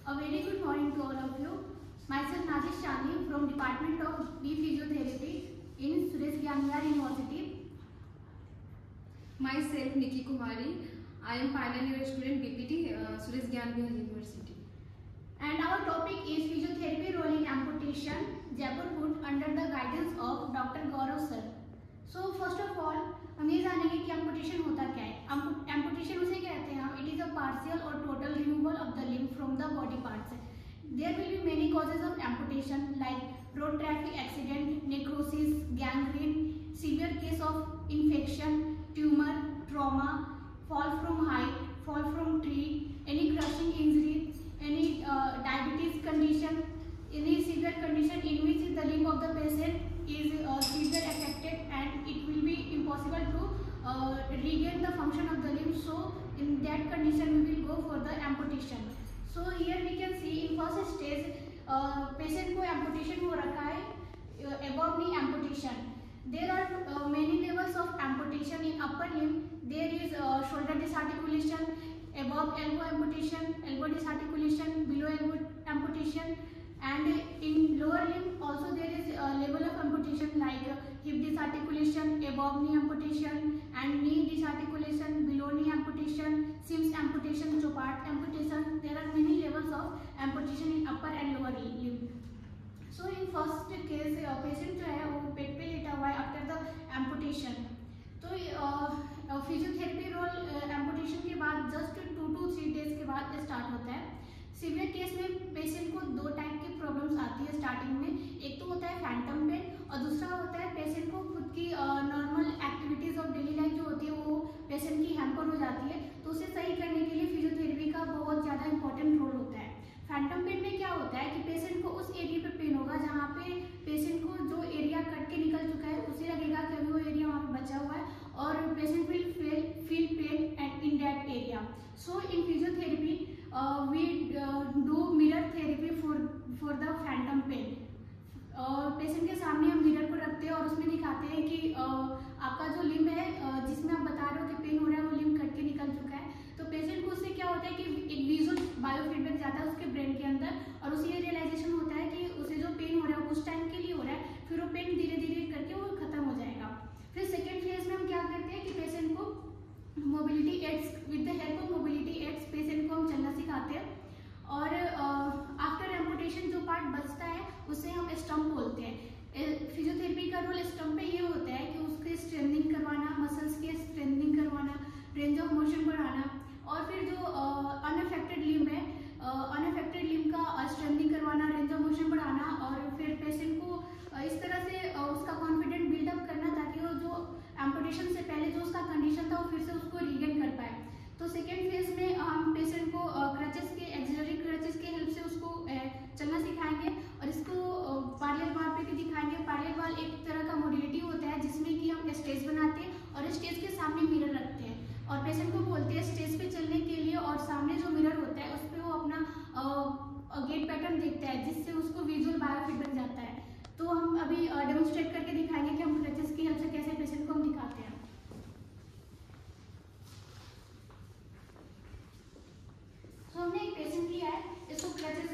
A very good morning to all of you. Myself Najish Chani from Department of B Physiotherapy in Suresh Gyanwar University. Myself Nikki Kumari. I am final year student BPT Suresh Gyanwar University. And our topic is physiotherapy role in amputation, Jaipur Food under the guidance of Dr. Gaurav sir. So first of all हम ये जानेंगे कि amputation होता क्या है। Amputation उसे कहते हैं इट इज अ पार्शियल और total removal of the limb from the body parts. There will be many causes of amputation like road traffic accident, necrosis, gangrene, severe case of infection, tumour, trauma, fall from height, fall from tree, any crushing injury, any diabetes condition, any severe condition in which the limb of the patient is severe affected and it will be impossible to regain the function of the limb. So in that condition we will go for the amputation. So here we can see in first stage patient को amputation हो रखा है above knee amputation. There are many levels of amputation in upper limb. There is shoulder disarticulation, above elbow amputation, elbow disarticulation, below elbow amputation, and in lower limb also there is a level of amputation like hip disarticulation, above knee amputation, and knee disarticulation, below knee amputation, Sims amputation, Chopard amputation. There are many levels of amputation in upper and lower limb. So in first case patient जो है वो bed पे लेटा हुआ है after the amputation. तो physiotherapy role amputation के बाद जस्ट 2 to 3 डेज के बाद स्टार्ट होता है। सीवियर केस में पेशेंट को 2 टाइप की प्रॉब्लम्स आती है स्टार्टिंग में। एक तो होता है फैंटम पेन और दूसरा होता है पेशेंट को खुद की normal activities of daily life जो होती है वो पेशेंट की हैम्पर हो जाती है। तो उसे सही करने के लिए फिजियोथेरेपी का बहुत ज़्यादा इंपॉर्टेंट रोल होता है। फैंटम पेन में क्या होता है कि पेशेंट को उस एरिया पे पेन होगा जहाँ पे पेशेंट को जो एरिया कट के निकल चुका है उसे लगेगा कि अभी वो एरिया वहाँ पे बचा हुआ है और patient will feel pain at in that area. So in physiotherapy we do mirror therapy for the phantom pain. Patient के सामने हम मिरर को रखते हैं और उसमें दिखाते हैं कि आपका जो लिम्ब है जिसमें आप बता रहे हो कि पेन हो रहा है वो लिम्ब कट के निकल चुका है। तो पेशेंट को उससे क्या होता है कि एक विजुअल बायोफीडबैक जाता है उसके ब्रेन के अंदर और उसे ये रियलाइजेशन होता है कि उसे जो पेन हो रहा है कुछ टाइम के लिए हो रहा है, फिर वो पेन धीरे धीरे करके वो खत्म हो जाएगा। फिर सेकेंड फेज में हम क्या करते हैं कि पेशेंट को mobility aids with the help of mobility aids patient को हम चलना सिखाते हैं और आफ्टर एम्पुटेशन जो पार्ट बचता है उसे हम स्टम्प बोलते हैं। फिजियोथेरेपी का रोल स्टम्प पे ये होता है कि उसके स्ट्रेंथनिंग करवाना, मसल्स के स्ट्रेंथनिंग करवाना, रेंज ऑफ मोशन बढ़ाना और फिर जो अनअफेक्टेड लिम्ब है अनअफेक्टेड लिम्ब का स्ट्रेंथनिंग करवाना, रेंज ऑफ मोशन बढ़ाना और फिर पेशेंट को इस तरह से उसका कॉन्फिडेंट बिल्डअप करना ताकि वो जो एम्पुटेशन से पहले जो उसका कंडीशन था वो फिर से उसको रीगेन कर पाए। तो सेकेंड फेज में हम पेशेंट को क्रचेस के एक्सिलरी क्रचेस के हेल्प से उसको चलना सिखाएंगे और इसको पैरेलल बार पे भी दिखाएंगे। पैरेलल बार एक तरह का मोडिलिटी होता है जिसमें कि हम स्टेज बनाते हैं और स्टेज के सामने मिरर रखते हैं और पेशेंट को बोलते हैं स्टेज पे चलने के लिए और सामने जो मिरर होता है उस पर वो अपना गेट पैटर्न देखता है जिससे उसको विजुअल बायोफीडबैक जाता है। तो हम अभी डेमोन्स्ट्रेट करके दिखाएंगे कि हम क्रचेस की हेल्प से कैसे पेशेंट को हम दिखाते हैं। तो हमने एक पेशेंट लिया है, इसको क्रचेस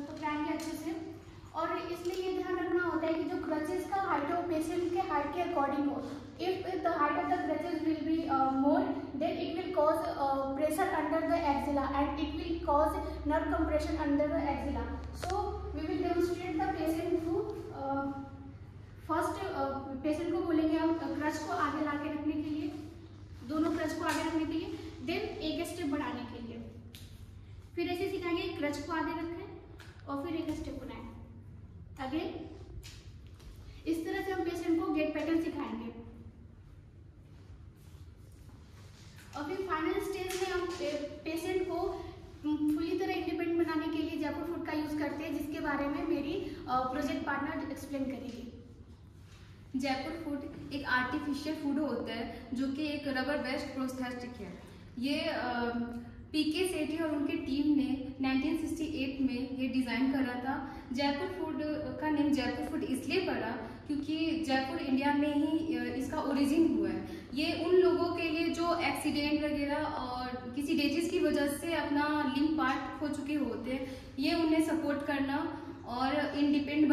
पकड़ाएंगे अच्छे से और इसमें ये ध्यान रखना होता है कि जो क्रचेस का हाइट हो पेशेंट के हाइट के अकॉर्डिंग हो। If the height of the crutches will be more then it will cause pressure under the axilla and it will cause nerve compression under the axilla. So we will demonstrate the patient through first patient को बोलेंगे हम creche को आगे लाके रखने के लिए, दोनों क्रच को आगे रखने के लिए, देन एक स्टेप बढ़ाने के लिए। फिर ऐसे सिखाएंगे क्रच को आगे रखें और फिर एक स्टेप बनाएं अगेन। इस तरह से हम पेशेंट को गेट पैटर्न सिखाएंगे और फिर फाइनल स्टेज में हम पेशेंट को पूरी तरह इंडिपेंडेंट बनाने के लिए जयपुर फूड का यूज करते हैं जिसके बारे में मेरी प्रोजेक्ट पार्टनर एक्सप्लेन करेगी। जयपुर फूड एक आर्टिफिशियल फूड होता है जो कि एक रबर बेस्ड प्रोस्थेटिक है। ये पीके सेठी और उनकी टीम ने 1968 में ये डिज़ाइन करा था। जयपुर फूड का नेम जयपुर फूड इसलिए पड़ा क्योंकि जयपुर इंडिया में ही इसका ओरिजिन हुआ है। ये उन लोगों के लिए जो एक्सीडेंट वगैरह और किसी डिजीज की वजह से अपना लिंग पार्ट खो चुके होते हैं, ये उन्हें सपोर्ट करना और इंडिपेंडेंट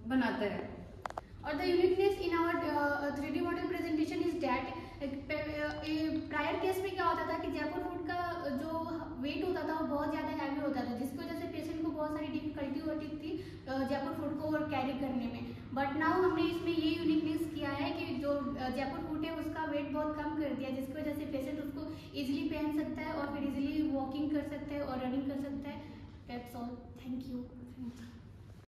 बनाता है। और the uniqueness in our 3D model presentation is that prior case में क्या होता था कि जयपुर फूड का जो वेट होता था वो बहुत ज़्यादा हैवी होता था, जिसकी वजह से पेशेंट को बहुत सारी डिफिकल्टी होती थी जयपुर फूड को कैरी करने में। बट नाउ हमने इसमें ये यूनिकनेस किया है कि जो जयपुर फूड है उसका वेट बहुत कम कर दिया, जिसकी वजह से पेशेंट उसको इजीली पहन सकता है और फिर इजीली वॉकिंग कर सकता है और रनिंग कर सकता है। That's all, thank you.